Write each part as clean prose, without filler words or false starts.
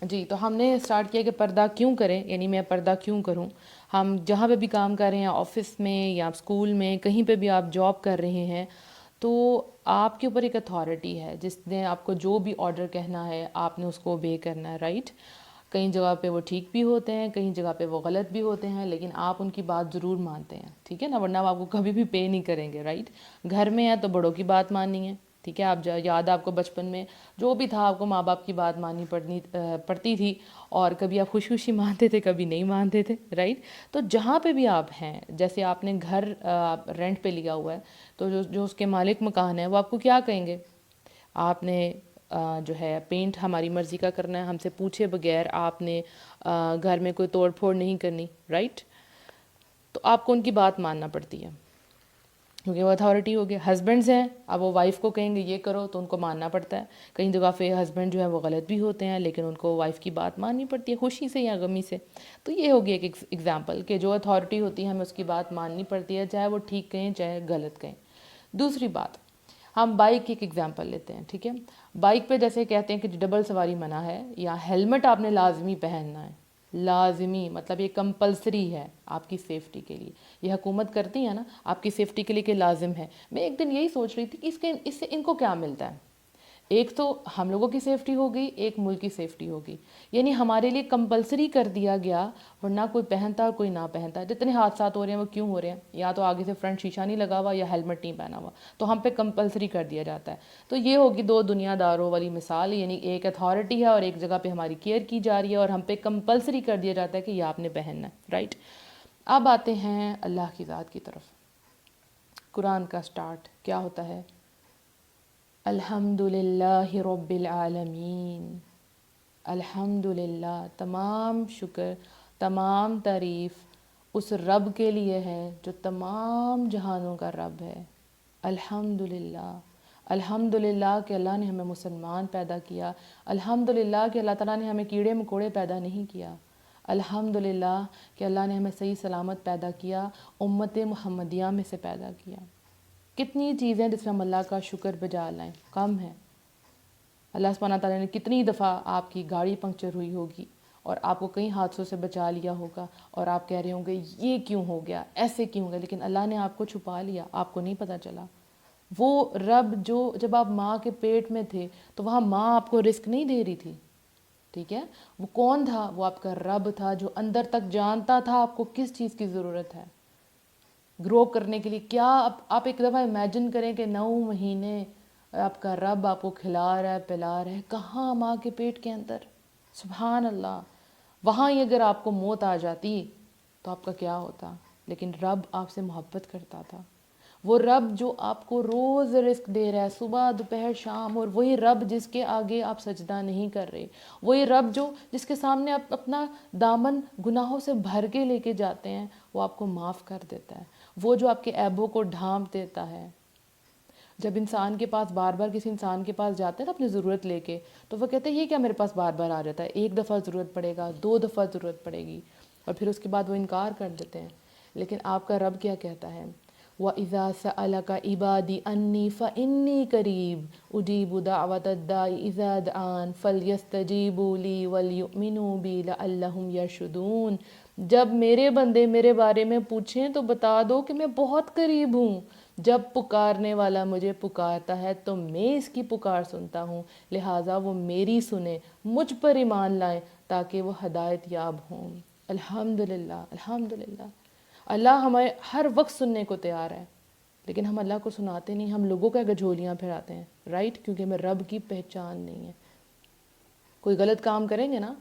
جی، تو ہم نے اسٹارٹ کیا کہ پردہ کیوں کریں، یعنی میں پردہ کیوں کروں. ہم جہاں پہ بھی کام کر رہے ہیں، آفس میں یا اسکول میں، کہیں پہ بھی آپ جاب کر رہے ہیں، تو آپ کے اوپر ایک اتھارٹی ہے جس نے آپ کو جو بھی آرڈر کہنا ہے آپ نے اس کو اوبے کرنا ہے، رائٹ. کئی جگہ پہ وہ ٹھیک بھی ہوتے ہیں، کئی جگہ پہ وہ غلط بھی ہوتے ہیں، لیکن آپ ان کی بات ضرور مانتے ہیں، ٹھیک ہے نا، ورنہ آپ کو کبھی بھی پے نہیں کریں گے، رائٹ. گھر میں ہے تو بڑوں کی بات ماننی ہے، ٹھیک ہے. آپ یاد آپ کو بچپن میں جو بھی تھا آپ کو ماں باپ کی بات ماننی پڑتی تھی، اور کبھی آپ خوشی خوشی مانتے تھے، کبھی نہیں مانتے تھے، رائٹ. تو جہاں پہ بھی آپ ہیں، جیسے آپ نے گھر رینٹ پہ لیا ہوا ہے، تو جو اس کے مالک مکان ہے وہ آپ کو کیا کہیں گے؟ آپ نے جو ہے پینٹ ہماری مرضی کا کرنا ہے، ہم سے پوچھے بغیر آپ نے گھر میں کوئی توڑ پھوڑ نہیں کرنی، رائٹ. تو آپ کو ان کی بات ماننا پڑتی ہے کیونکہ وہ اتھارٹی ہو گیا. ہسبینڈز ہیں، اب وہ وائف کو کہیں گے یہ کرو تو ان کو ماننا پڑتا ہے. کئی جگہ پہ ہسبینڈ جو ہے وہ غلط بھی ہوتے ہیں، لیکن ان کو وائف کی بات ماننی پڑتی ہے، خوشی سے یا غمی سے. تو یہ ہوگی ایک ایگزامپل کہ جو اتھارٹی ہوتی ہے ہمیں اس کی بات ماننی پڑتی ہے، چاہے وہ ٹھیک کہیں چاہے غلط کہیں. دوسری بات، ہم بائک کی ایک ایگزامپل لیتے ہیں، ٹھیک ہے. بائک پہ جیسے کہتے ہیں کہ ڈبل سواری منع ہے، یا ہیلمٹ آپ نے لازمی پہننا ہے، لازمی مطلب یہ کمپلسری ہے آپ کی سیفٹی کے لیے. یہ حکومت کرتی ہے نا آپ کی سیفٹی کے لیے کہ لازم ہے. میں ایک دن یہی سوچ رہی تھی کہ اس سے ان کو کیا ملتا ہے. ایک تو ہم لوگوں کی سیفٹی ہوگی، ایک ملک کی سیفٹی ہوگی. یعنی ہمارے لیے کمپلسری کر دیا گیا، ورنہ کوئی پہنتا اور کوئی نہ پہنتا. جتنے حادثات ہو رہے ہیں وہ کیوں ہو رہے ہیں؟ یا تو آگے سے فرنٹ شیشہ نہیں لگا ہوا یا ہیلمٹ نہیں پہنا ہوا، تو ہم پہ کمپلسری کر دیا جاتا ہے. تو یہ ہوگی دو دنیا داروں والی مثال، یعنی ایک اتھارٹی ہے اور ایک جگہ پہ ہماری کیئر کی جا رہی ہے اور ہم پہ کمپلسری کر دیا جاتا ہے کہ یہ آپ نے پہننا ہے، رائٹ. اب آتے ہیں اللہ کی ذات کی طرف. قرآن کا سٹارٹ کیا ہوتا ہے؟ الحمد للہ رب العالمین. الحمد للہ، تمام شکر، تمام تعریف اس رب کے لیے ہے جو تمام جہانوں کا رب ہے. الحمد للہ، الحمد للہ کہ اللہ نے ہمیں مسلمان پیدا کیا. الحمد للہ کہ اللہ تعالیٰ نے ہمیں کیڑے مکوڑے پیدا نہیں کیا. الحمد للہ کہ اللہ نے ہمیں صحیح سلامت پیدا کیا، امت محمدیہ میں سے پیدا کیا. کتنی چیزیں جس میں ہم اللہ کا شکر بجا لائیں، کم ہے. اللہ سبحانہ تعالیٰ نے کتنی دفعہ آپ کی گاڑی پنکچر ہوئی ہوگی اور آپ کو کئی حادثوں سے بچا لیا ہوگا، اور آپ کہہ رہے ہوں گے یہ کیوں ہو گیا، ایسے کیوں ہو گیا، لیکن اللہ نے آپ کو چھپا لیا، آپ کو نہیں پتہ چلا. وہ رب جو جب آپ ماں کے پیٹ میں تھے تو وہاں ماں آپ کو رزق نہیں دے رہی تھی، ٹھیک ہے. وہ کون تھا؟ وہ آپ کا رب تھا جو اندر تک جانتا تھا آپ کو کس چیز کی ضرورت ہے گرو کرنے کے لیے. کیا آپ ایک دفعہ امیجن کریں کہ 9 مہینے آپ کا رب آپ کو کھلا رہا ہے، پلا رہا ہے، کہاں؟ ماں کے پیٹ کے اندر. سبحان اللہ. وہاں ہی اگر آپ کو موت آ جاتی تو آپ کا کیا ہوتا؟ لیکن رب آپ سے محبت کرتا تھا. وہ رب جو آپ کو روز رزق دے رہا ہے صبح دوپہر شام، اور وہی رب جس کے آگے آپ سجدہ نہیں کر رہے، وہی رب جس کے سامنے آپ اپنا دامن گناہوں سے بھر کے لے کے جاتے ہیں، وہ آپ کو معاف کر دیتا ہے. وہ جو آپ کے عیبوں کو ڈھانپ دیتا ہے. جب انسان کے پاس بار بار کسی انسان کے پاس جاتے ہیں نا اپنی ضرورت لے کے، تو وہ کہتے ہیں یہ کیا میرے پاس بار بار آ جاتا ہے، ایک دفعہ ضرورت پڑے گا، 2 دفعہ ضرورت پڑے گی، اور پھر اس کے بعد وہ انکار کر دیتے ہیں. لیکن آپ کا رب کیا کہتا ہے؟ وَإِذَا سَأَلَكَ عِبَادِي أَنِّي فَإِنِّي قَرِيبٌ أُجِيبُ دَعْوَةَ الدَّاعِ إِذَا دَعَانِ فَلْيَسْتَجِيبُوا لِي وَلْيُؤْمِنُوا بِي لَعَلَّهُمْ يَرْشُدُونَ. جب میرے بندے میرے بارے میں پوچھیں تو بتا دو کہ میں بہت قریب ہوں. جب پکارنے والا مجھے پکارتا ہے تو میں اس کی پکار سنتا ہوں، لہٰذا وہ میری سنیں، مجھ پر ایمان لائیں تاکہ وہ ہدایت یاب ہوں. الحمدللہ، الحمدللہ. اللہ ہمیں ہر وقت سننے کو تیار ہے، لیکن ہم اللہ کو سناتے نہیں، ہم لوگوں کا گجھولیاں پھیراتے ہیں، رائٹ، کیونکہ ہمیں رب کی پہچان نہیں ہے. کوئی غلط کام کریں گے نا،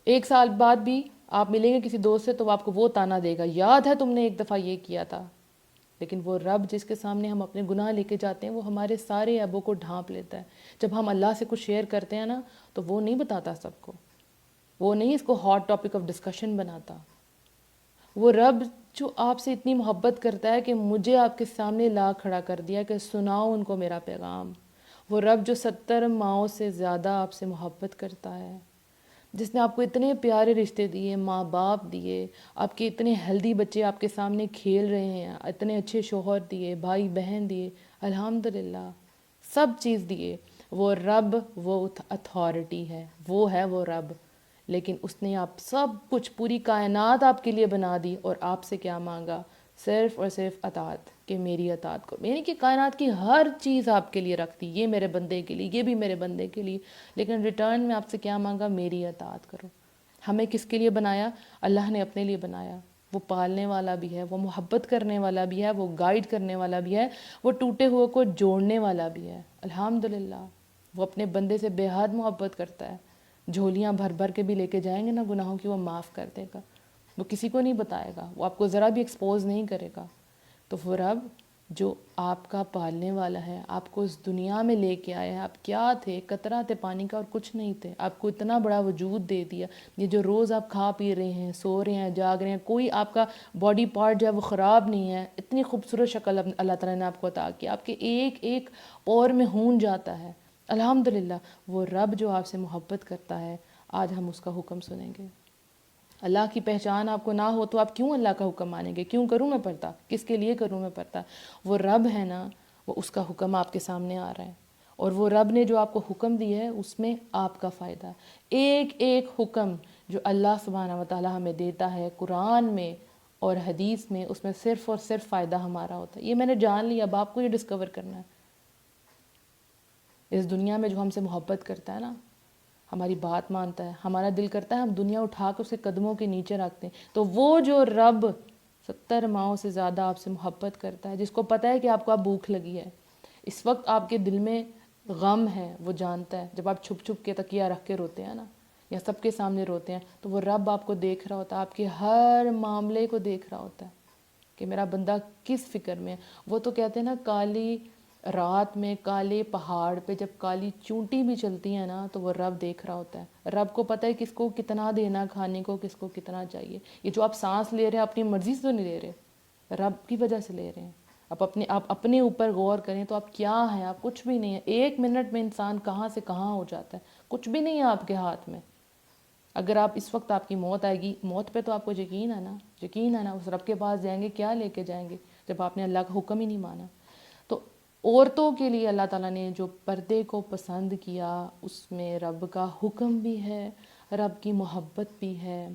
1 سال بعد بھی آپ ملیں گے کسی دوست سے تو وہ آپ کو وہ تانا دے گا، یاد ہے تم نے ایک دفعہ یہ کیا تھا. لیکن وہ رب جس کے سامنے ہم اپنے گناہ لے کے جاتے ہیں وہ ہمارے سارے عیبوں کو ڈھانپ لیتا ہے. جب ہم اللہ سے کچھ شیئر کرتے ہیں نا تو وہ نہیں بتاتا سب کو، وہ نہیں اس کو ہاٹ ٹاپک آف ڈسکشن بناتا. وہ رب جو آپ سے اتنی محبت کرتا ہے کہ مجھے آپ کے سامنے لا کھڑا کر دیا کہ سناؤ ان کو میرا پیغام. وہ رب جو 70 ماؤں سے زیادہ آپ سے محبت کرتا ہے، جس نے آپ کو اتنے پیارے رشتے دیے، ماں باپ دیے، آپ کے اتنے ہیلدی بچے آپ کے سامنے کھیل رہے ہیں، اتنے اچھے شوہر دیے، بھائی بہن دیے، الحمدللہ سب چیز دیے. وہ رب وہ اتھارٹی ہے، وہ ہے وہ رب لیکن اس نے آپ سب کچھ، پوری کائنات آپ کے لیے بنا دی، اور آپ سے کیا مانگا؟ صرف اور صرف اطاعت، کہ میری اطاعت کرو، یعنی کہ کائنات کی ہر چیز آپ کے لیے رکھ دی، یہ میرے بندے کے لیے، یہ بھی میرے بندے کے لیے، لیکن ریٹرن میں آپ سے کیا مانگا؟ میری اطاعت کرو۔ ہمیں کس کے لیے بنایا؟ اللہ نے اپنے لیے بنایا۔ وہ پالنے والا بھی ہے، وہ محبت کرنے والا بھی ہے، وہ گائیڈ کرنے والا بھی ہے، وہ ٹوٹے ہوئے کو جوڑنے والا بھی ہے۔ الحمدللہ وہ اپنے بندے سے بے حد محبت کرتا ہے، جھولیاں بھر بھر کے بھی لے کے جائیں گے نا گناہوں کی، وہ معاف کر دے گا، وہ کسی کو نہیں بتائے گا، وہ آپ کو ذرا بھی ایکسپوز نہیں کرے گا۔ تو وہ رب جو آپ کا پالنے والا ہے، آپ کو اس دنیا میں لے کے آیا ہے، آپ کیا تھے؟ قطرہ تھے پانی کا اور کچھ نہیں تھے، آپ کو اتنا بڑا وجود دے دیا۔ یہ جو روز آپ کھا پی رہے ہیں، سو رہے ہیں، جاگ رہے ہیں، کوئی آپ کا باڈی پارٹ جو ہے وہ خراب نہیں ہے، اتنی خوبصورت شکل اللہ تعالیٰ نے آپ کو عطا کی، آپ کے ایک ایک پور میں خون جاتا ہے۔ الحمدللہ وہ رب جو آپ سے محبت کرتا ہے، آج ہم اس کا حکم سنیں گے۔ اللہ کی پہچان آپ کو نہ ہو تو آپ کیوں اللہ کا حکم مانیں گے؟ کیوں کروں میں پردہ؟ کس کے لیے کروں میں پردہ؟ وہ رب ہے نا، وہ اس کا حکم آپ کے سامنے آ رہا ہے، اور وہ رب نے جو آپ کو حکم دیا ہے اس میں آپ کا فائدہ ہے۔ ایک ایک حکم جو اللہ سبحانہ و تعالیٰ ہمیں دیتا ہے قرآن میں اور حدیث میں، اس میں صرف اور صرف فائدہ ہمارا ہوتا ہے۔ یہ میں نے جان لیا، اب آپ کو یہ ڈسکور کرنا ہے۔ اس دنیا میں جو ہم سے محبت کرتا ہے نا، ہماری بات مانتا ہے، ہمارا دل کرتا ہے ہم دنیا اٹھا کے اسے قدموں کے نیچے رکھتے ہیں، تو وہ جو رب 70 ماؤں سے زیادہ آپ سے محبت کرتا ہے، جس کو پتہ ہے کہ آپ کو اب بھوک لگی ہے، اس وقت آپ کے دل میں غم ہے، وہ جانتا ہے۔ جب آپ چھپ چھپ کے تکیہ رکھ کے روتے ہیں نا، یا سب کے سامنے روتے ہیں، تو وہ رب آپ کو دیکھ رہا ہوتا ہے، آپ کے ہر معاملے کو دیکھ رہا ہوتا ہے کہ میرا بندہ کس فکر میں ہے۔ وہ تو کہتے ہیں نا، کالی رات میں کالے پہاڑ پہ جب کالی چونٹی بھی چلتی ہے نا، تو وہ رب دیکھ رہا ہوتا ہے۔ رب کو پتہ ہے کس کو کتنا دینا کھانے کو، کس کو کتنا چاہیے۔ یہ جو آپ سانس لے رہے ہیں اپنی مرضی سے تو نہیں لے رہے، رب کی وجہ سے لے رہے ہیں۔ آپ اپنے اوپر غور کریں تو آپ کیا ہیں؟ آپ کچھ بھی نہیں ہیں۔ 1 منٹ میں انسان کہاں سے کہاں ہو جاتا ہے، کچھ بھی نہیں ہے آپ کے ہاتھ میں۔ اگر آپ اس وقت آپ کی موت آئے گی، موت پہ تو آپ کو یقین ہے نا، یقین ہے نا، اس رب کے پاس جائیں گے، کیا لے کے جائیں گے جب آپ نے اللہ کا حکم ہی نہیں مانا؟ تو عورتوں کے لیے اللہ تعالیٰ نے جو پردے کو پسند کیا، اس میں رب کا حکم بھی ہے، رب کی محبت بھی ہے۔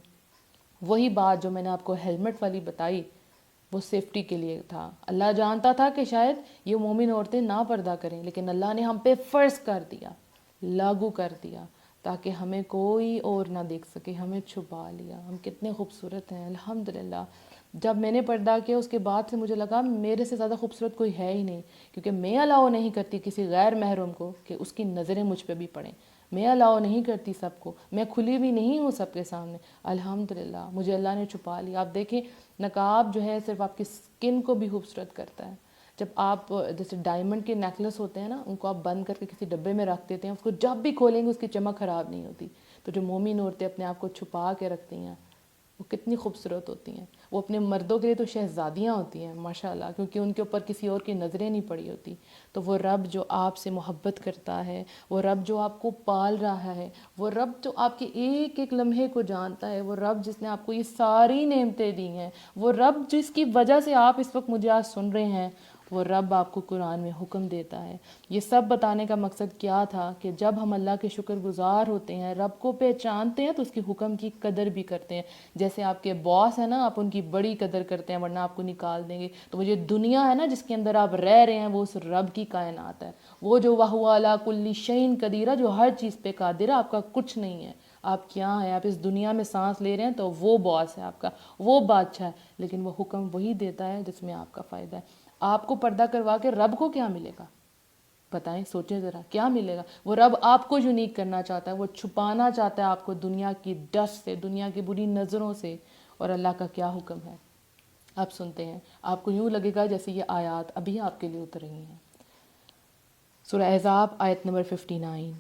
وہی بات جو میں نے آپ کو ہیلمٹ والی بتائی، وہ سیفٹی کے لیے تھا۔ اللہ جانتا تھا کہ شاید یہ مومن عورتیں نہ پردہ کریں، لیکن اللہ نے ہم پہ فرض کر دیا، لاگو کر دیا، تاکہ ہمیں کوئی اور نہ دیکھ سکے، ہمیں چھپا لیا۔ ہم کتنے خوبصورت ہیں الحمدللہ۔ جب میں نے پردہ کیا اس کے بعد سے مجھے لگا میرے سے زیادہ خوبصورت کوئی ہے ہی نہیں، کیونکہ میں الاؤ نہیں کرتی کسی غیر محرم کو کہ اس کی نظریں مجھ پہ بھی پڑیں، میں الاؤ نہیں کرتی سب کو، میں کھلی بھی نہیں ہوں سب کے سامنے۔ الحمدللہ مجھے اللہ نے چھپا لیا۔ آپ دیکھیں نقاب جو ہے صرف آپ کی سکن کو بھی خوبصورت کرتا ہے۔ جب آپ جیسے ڈائمنڈ کے نیکلس ہوتے ہیں نا، ان کو آپ بند کر کے کسی ڈبے میں رکھ دیتے ہیں، اس کو جب بھی کھولیں گے اس کی چمک خراب نہیں ہوتی۔ تو جو مومن عورتیں اپنے آپ کو چھپا کے رکھتی ہیں، وہ کتنی خوبصورت ہوتی ہیں۔ وہ اپنے مردوں کے لیے تو شہزادیاں ہوتی ہیں ماشاءاللہ، کیونکہ ان کے اوپر کسی اور کی نظریں نہیں پڑی ہوتی۔ تو وہ رب جو آپ سے محبت کرتا ہے، وہ رب جو آپ کو پال رہا ہے، وہ رب جو آپ کے ایک ایک لمحے کو جانتا ہے، وہ رب جس نے آپ کو یہ ساری نعمتیں دی ہیں، وہ رب جس کی وجہ سے آپ اس وقت مجھے آج سن رہے ہیں، وہ رب آپ کو قرآن میں حکم دیتا ہے۔ یہ سب بتانے کا مقصد کیا تھا کہ جب ہم اللہ کے شکر گزار ہوتے ہیں، رب کو پہچانتے ہیں، تو اس کے حکم کی قدر بھی کرتے ہیں۔ جیسے آپ کے باس ہیں نا، آپ ان کی بڑی قدر کرتے ہیں، ورنہ آپ کو نکال دیں گے۔ تو وہ جو دنیا ہے نا جس کے اندر آپ رہ رہے ہیں، وہ اس رب کی کائنات ہے، وہ جو وَهُوَ عَلَىٰ كُلِّ شَيْءٍ قَدِيرٌ، جو ہر چیز پہ قادر ہے۔ آپ کا کچھ نہیں ہے، آپ کیا ہیں؟ آپ اس دنیا میں سانس لے رہے ہیں تو وہ باس ہے آپ کا، وہ بادشاہ ہے، لیکن وہ حکم وہی دیتا ہے جس میں آپ کا فائدہ ہے۔ آپ کو پردہ کروا کے رب کو کیا ملے گا؟ بتائیں، سوچیں ذرا، کیا ملے گا؟ وہ رب آپ کو یونیک کرنا چاہتا ہے، وہ چھپانا چاہتا ہے آپ کو دنیا کی ڈسٹ سے، دنیا کی بری نظروں سے۔ اور اللہ کا کیا حکم ہے، آپ سنتے ہیں، آپ کو یوں لگے گا جیسے یہ آیات ابھی آپ کے لیے اتر رہی ہیں۔ سورہ احزاب آیت نمبر 59۔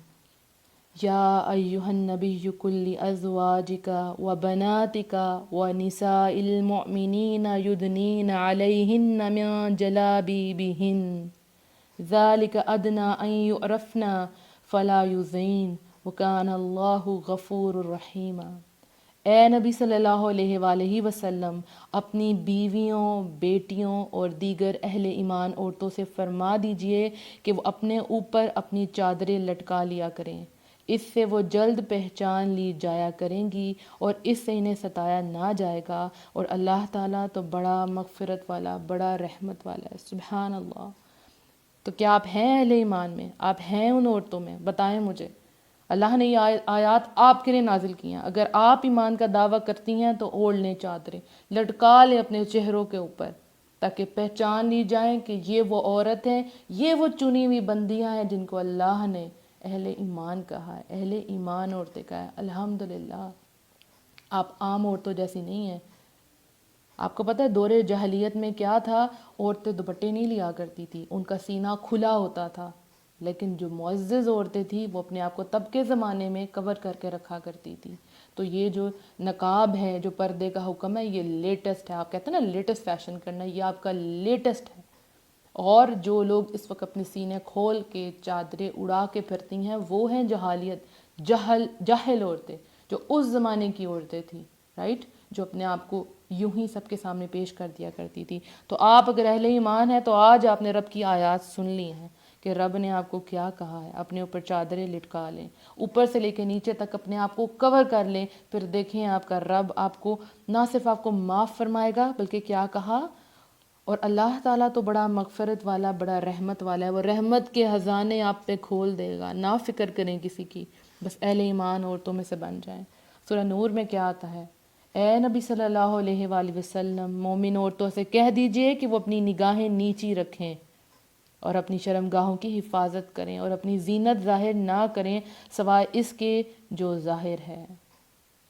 یا ایہا النبی قل لازواجک وبناتک ونساء المؤمنین یدنین علیہن من جلابیبہن ذالک ادنی ان یعرفن فلا یؤذین وکان اللہ غفور الرحیم۔ اے نبی صلی اللہ علیہ وآلہ وسلم، اپنی بیویوں، بیٹیوں اور دیگر اہل ایمان عورتوں سے فرما دیجئے کہ وہ اپنے اوپر اپنی چادریں لٹکا لیا کریں، اس سے وہ جلد پہچان لی جایا کریں گی اور اس سے انہیں ستایا نہ جائے گا، اور اللہ تعالیٰ تو بڑا مغفرت والا، بڑا رحمت والا ہے۔ سبحان اللہ۔ تو کیا آپ ہیں اہل ایمان میں؟ آپ ہیں ان عورتوں میں؟ بتائیں مجھے۔ اللہ نے یہ آیات آپ کے لیے نازل کی ہیں۔ اگر آپ ایمان کا دعویٰ کرتی ہیں تو اوڑھ لیں چادریں، لٹکا لیں اپنے چہروں کے اوپر، تاکہ پہچان لی جائیں کہ یہ وہ عورت ہیں، یہ وہ چنی ہوئی بندیاں ہیں جن کو اللہ نے اہل ایمان کہا ہے، اہل ایمان عورتیں کہا ہے۔ الحمدللہ آپ عام عورتوں جیسی نہیں ہیں۔ آپ کو پتہ ہے دور جاہلیت میں کیا تھا؟ عورتیں دوپٹے نہیں لیا کرتی تھی، ان کا سینہ کھلا ہوتا تھا، لیکن جو معزز عورتیں تھیں وہ اپنے آپ کو تب کے زمانے میں کور کر کے رکھا کرتی تھی۔ تو یہ جو نقاب ہے، جو پردے کا حکم ہے، یہ لیٹسٹ ہے۔ آپ کہتے ہیں نا لیٹسٹ فیشن کرنا، یہ آپ کا لیٹسٹ ہے۔ اور جو لوگ اس وقت اپنے سینے کھول کے چادریں اڑا کے پھرتی ہیں وہ ہیں جہالیت، جاہل عورتیں، جو اس زمانے کی عورتیں تھیں، رائٹ، جو اپنے آپ کو یوں ہی سب کے سامنے پیش کر دیا کرتی تھی۔ تو آپ اگر اہل ایمان ہیں تو آج آپ نے رب کی آیات سن لی ہیں کہ رب نے آپ کو کیا کہا ہے۔ اپنے اوپر چادریں لٹکا لیں، اوپر سے لے کے نیچے تک اپنے آپ کو کور کر لیں، پھر دیکھیں آپ کا رب آپ کو نہ صرف آپ کو معاف فرمائے گا بلکہ کیا کہا، اور اللہ تعالیٰ تو بڑا مغفرت والا، بڑا رحمت والا ہے، وہ رحمت کے خزانے آپ پہ کھول دے گا۔ نہ فکر کریں کسی کی، بس اہل ایمان عورتوں میں سے بن جائیں۔ سورہ نور میں کیا آتا ہے؟ اے نبی صلی اللہ علیہ وآلہ وسلم، مومن عورتوں سے کہہ دیجئے کہ وہ اپنی نگاہیں نیچی رکھیں اور اپنی شرمگاہوں کی حفاظت کریں اور اپنی زینت ظاہر نہ کریں سوائے اس کے جو ظاہر ہے،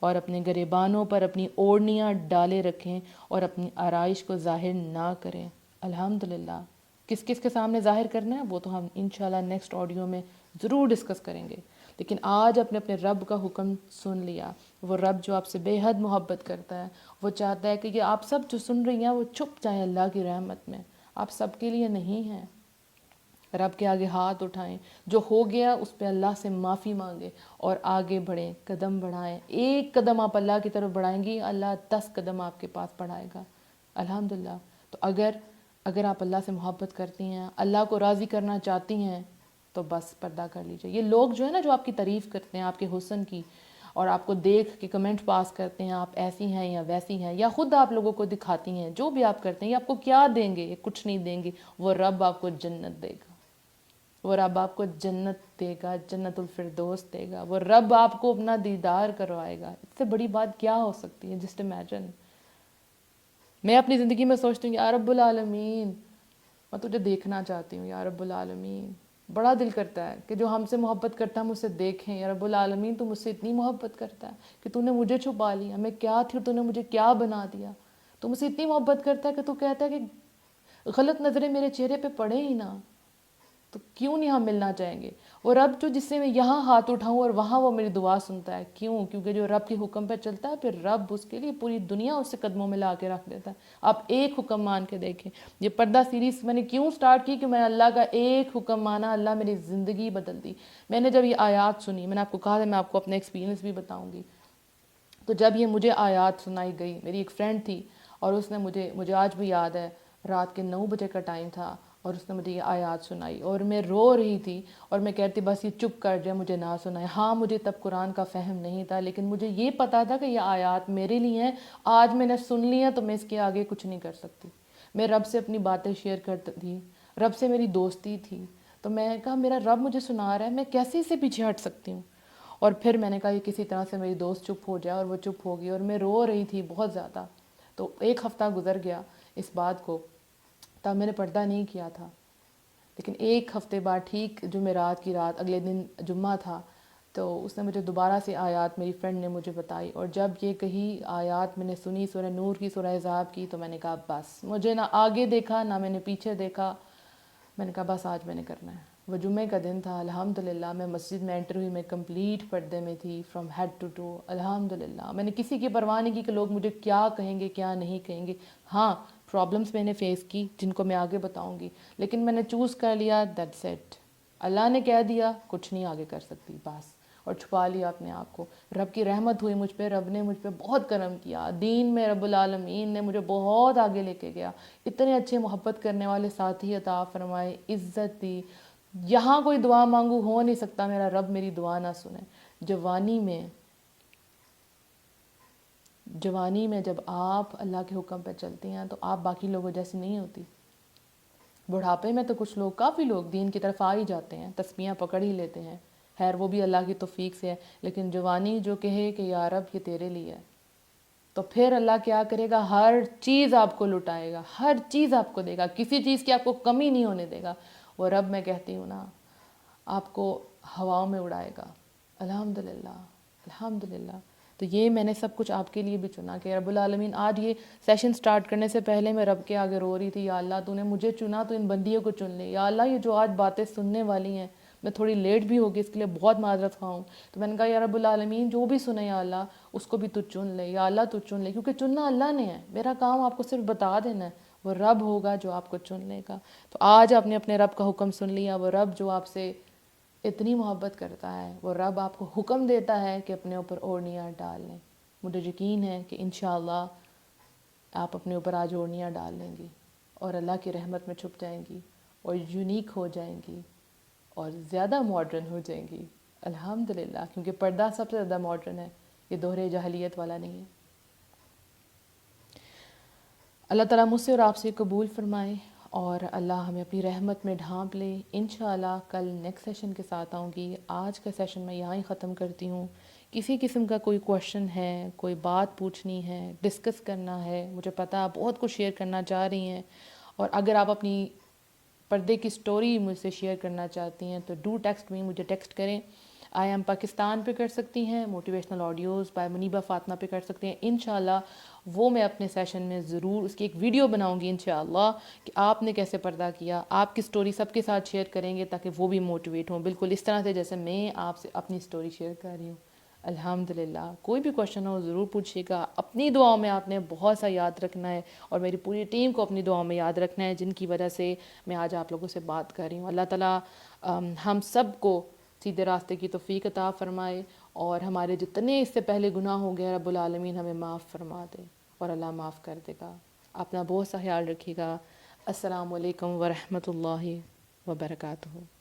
اور اپنے گریبانوں پر اپنی اوڑھنیاں ڈالے رکھیں اور اپنی آرائش کو ظاہر نہ کریں۔ الحمدللہ۔ کس کس کے سامنے ظاہر کرنا ہے وہ تو ہم انشاءاللہ نیکسٹ آڈیو میں ضرور ڈسکس کریں گے، لیکن آج اپنے رب کا حکم سن لیا۔ وہ رب جو آپ سے بے حد محبت کرتا ہے، وہ چاہتا ہے کہ یہ آپ سب جو سن رہی ہیں وہ چھپ جائیں اللہ کی رحمت میں۔ آپ سب کے لیے نہیں ہیں۔ رب کے آگے ہاتھ اٹھائیں، جو ہو گیا اس پہ اللہ سے معافی مانگیں اور آگے بڑھیں، قدم بڑھائیں۔ ایک قدم آپ اللہ کی طرف بڑھائیں گی، اللہ 10 قدم آپ کے پاس بڑھائے گا۔ الحمدللہ۔ تو اگر آپ اللہ سے محبت کرتی ہیں، اللہ کو راضی کرنا چاہتی ہیں، تو بس پردہ کر لیجئے۔ یہ لوگ جو ہے نا جو آپ کی تعریف کرتے ہیں آپ کے حسن کی، اور آپ کو دیکھ کے کمنٹ پاس کرتے ہیں آپ ایسی ہیں یا ویسی ہیں، یا خود آپ لوگوں کو دکھاتی ہیں، جو بھی آپ کرتے ہیں، یہ آپ کو کیا دیں گے؟ یہ کچھ نہیں دیں گے۔ وہ رب آپ کو جنت دے گا، وہ رب آپ کو جنت دے گا، جنت الفردوس دے گا، وہ رب آپ کو اپنا دیدار کروائے گا۔ اس سے بڑی بات کیا ہو سکتی ہے؟ Just imagine. میں اپنی زندگی میں سوچتی ہوں یا رب العالمین، میں تجھے دیکھنا چاہتی ہوں یا رب العالمین۔ بڑا دل کرتا ہے کہ جو ہم سے محبت کرتا ہے ہم اسے دیکھیں۔ یا رب العالمین تو مجھ سے اتنی محبت کرتا ہے کہ تو نے مجھے چھپا لیا، میں کیا تھی اور تو نے مجھے کیا بنا دیا۔ تو مجھ سے اتنی محبت کرتا ہے کہ تو کہتا ہے کہ غلط نظریں میرے چہرے پہ پڑے ہی نہ، تو کیوں نہیں ہم ملنا چاہیں گے؟ اور رب جو جس سے میں یہاں ہاتھ اٹھاؤں اور وہاں وہ میری دعا سنتا ہے، کیوں؟ کیونکہ جو رب کے حکم پہ چلتا ہے پھر رب اس کے لیے پوری دنیا اس سے قدموں میں لا کے رکھ دیتا ہے۔ آپ ایک حکم مان کے دیکھیں۔ یہ پردہ سیریز میں نے کیوں سٹارٹ کی؟ کہ میں نے اللہ کا ایک حکم مانا، اللہ میری زندگی بدل دی۔ میں نے جب یہ آیات سنی، میں نے آپ کو کہا تھا میں آپ کو اپنے ایکسپیرینس بھی بتاؤں گی، تو جب یہ مجھے آیات سنائی گئی، میری ایک فرینڈ تھی اور اس نے مجھے آج بھی یاد ہے، رات کے 9 بجے کا ٹائم تھا اور اس نے مجھے یہ آیات سنائی اور میں رو رہی تھی، اور میں کہتی بس یہ چپ کر جائے، مجھے نہ سنائے۔ ہاں مجھے تب قرآن کا فہم نہیں تھا، لیکن مجھے یہ پتا تھا کہ یہ آیات میرے لیے ہیں۔ آج میں نے سن لیا تو میں اس کے آگے کچھ نہیں کر سکتی۔ میں رب سے اپنی باتیں شیئر کرتی تھی، رب سے میری دوستی تھی، تو میں نے کہا میرا رب مجھے سنا رہا ہے، میں کیسے اسے پیچھے ہٹ سکتی ہوں؟ اور پھر میں نے کہا یہ کسی طرح سے میری دوست چپ ہو جائے، اور وہ چپ ہو گئی اور میں رو رہی تھی بہت زیادہ۔ تو 1 ہفتہ گزر گیا اس بات کو، تب میں نے پردہ نہیں کیا تھا، لیکن 1 ہفتے بعد ٹھیک جمعرات کی رات، اگلے دن جمعہ تھا، تو اس نے مجھے دوبارہ سے آیات میری فرینڈ نے مجھے بتائی، اور جب یہ کہی آیات میں نے سنی سورہ نور کی، سورہ احزاب کی، تو میں نے کہا بس مجھے نہ آگے دیکھا نہ میں نے پیچھے دیکھا۔ میں نے کہا بس آج میں نے کرنا ہے۔ وہ جمعے کا دن تھا، الحمدللہ میں مسجد میں انٹر ہوئی، میں کمپلیٹ پردے میں تھی فرام ہیڈ ٹو ٹو، الحمدللہ۔ میں نے کسی کی پرواہ نہیں کی کہ لوگ مجھے کیا کہیں گے کیا نہیں کہیں گے۔ ہاں پرابلمس میں نے فیس کی جن کو میں آگے بتاؤں گی، لیکن میں نے چوز کر لیا دیٹس اٹ، اللہ نے کہہ دیا کچھ نہیں آگے کر سکتی بس، اور چھپا لیا اپنے آپ کو۔ رب کی رحمت ہوئی مجھ پہ، رب نے مجھ پہ بہت کرم کیا، دین میں رب العالمین نے مجھے بہت آگے لے کے گیا، اتنے اچھے محبت کرنے والے ساتھی عطا فرمائے، عزت دی، یہاں کوئی دعا مانگو ہو نہیں سکتا میرا رب میری دعا نہ سنے. جوانی میں جب آپ اللہ کے حکم پہ چلتی ہیں تو آپ باقی لوگوں جیسی نہیں ہوتی. بڑھاپے میں تو کچھ لوگ، کافی لوگ دین کی طرف آ ہی جاتے ہیں، تسبیحاں پکڑ ہی لیتے ہیں، خیر وہ بھی اللہ کی توفیق سے ہے. لیکن جوانی جو کہے کہ یا رب یہ تیرے لیے ہے، تو پھر اللہ کیا کرے گا؟ ہر چیز آپ کو لٹائے گا، ہر چیز آپ کو دے گا، کسی چیز کی آپ کو کمی نہیں ہونے دے گا. وہ رب میں کہتی ہوں نا آپ کو ہواؤں میں اڑائے گا. الحمدللہ الحمدللہ. تو یہ میں نے سب کچھ آپ کے لیے بھی چنا کہ رب العالمین آج یہ سیشن سٹارٹ کرنے سے پہلے میں رب کے آگے رو رہی تھی، یا اللہ تو نے مجھے چنا تو ان بندیوں کو چن لے. یا اللہ یہ جو آج باتیں سننے والی ہیں، میں تھوڑی لیٹ بھی ہوگی اس کے لیے بہت معذرت خواہ ہوں. تو میں نے کہا یا رب العالمین جو بھی سنے یا اللہ اس کو بھی تو چن لے، یا اللہ تو چن لے، کیونکہ چننا اللہ نے ہے، میرا کام آپ کو صرف بتا دینا ہے. وہ رب ہوگا جو آپ کو چن لے گا. تو آج آپ نے اپنے رب کا حکم سن لیا. وہ رب جو آپ سے اتنی محبت کرتا ہے، وہ رب آپ کو حکم دیتا ہے کہ اپنے اوپر اوڑھنیاں ڈال لیں. مجھے یقین ہے کہ انشاءاللہ آپ اپنے اوپر آج اوڑھنیاں ڈال لیں گی اور اللہ کی رحمت میں چھپ جائیں گی اور یونیک ہو جائیں گی اور زیادہ ماڈرن ہو جائیں گی. الحمدللہ، کیونکہ پردہ سب سے زیادہ ماڈرن ہے، یہ دوہرے جاہلیت والا نہیں ہے. اللہ تعالیٰ مجھ سے اور آپ سے قبول فرمائے اور اللہ ہمیں اپنی رحمت میں ڈھانپ لے. انشاءاللہ کل نیکسٹ سیشن کے ساتھ آؤں گی. آج کا سیشن میں یہاں ہی ختم کرتی ہوں. کسی قسم کا کوئی کویشچن ہے، کوئی بات پوچھنی ہے، ڈسکس کرنا ہے، مجھے پتہ آپ بہت کچھ شیئر کرنا چاہ رہی ہیں، اور اگر آپ اپنی پردے کی سٹوری مجھ سے شیئر کرنا چاہتی ہیں تو ڈو ٹیکسٹ می، مجھے ٹیکسٹ کریں. آئی ایم پاکستان پہ کر سکتی ہیں، motivational audios by Muniba Fatima پہ کر سکتے ہیں. انشاءاللہ وہ میں اپنے سیشن میں ضرور اس کی ایک ویڈیو بناؤں گی انشاءاللہ کہ آپ نے کیسے پردہ کیا. آپ کی سٹوری سب کے ساتھ شیئر کریں گے تاکہ وہ بھی موٹیویٹ ہوں، بالکل اس طرح سے جیسے میں آپ سے اپنی سٹوری شیئر کر رہی ہوں. الحمدللہ. کوئی بھی کویشچن ہو ضرور پوچھیے گا. اپنی دعاؤں میں آپ نے بہت سا یاد رکھنا ہے اور میری پوری ٹیم کو اپنی دعاؤں میں یاد رکھنا ہے، جن کی وجہ سے میں آج آپ لوگوں سے بات کر رہی ہوں. اللہ تعالیٰ ہم سب کو سیدھے راستے کی توفیق عطا فرمائے اور ہمارے جتنے اس سے پہلے گناہ ہو گئے رب العالمین ہمیں معاف فرما دے اور اللہ معاف کر دے گا. اپنا بہت سا خیال رکھیے گا. السلام علیکم ورحمۃ اللہ وبرکاتہ.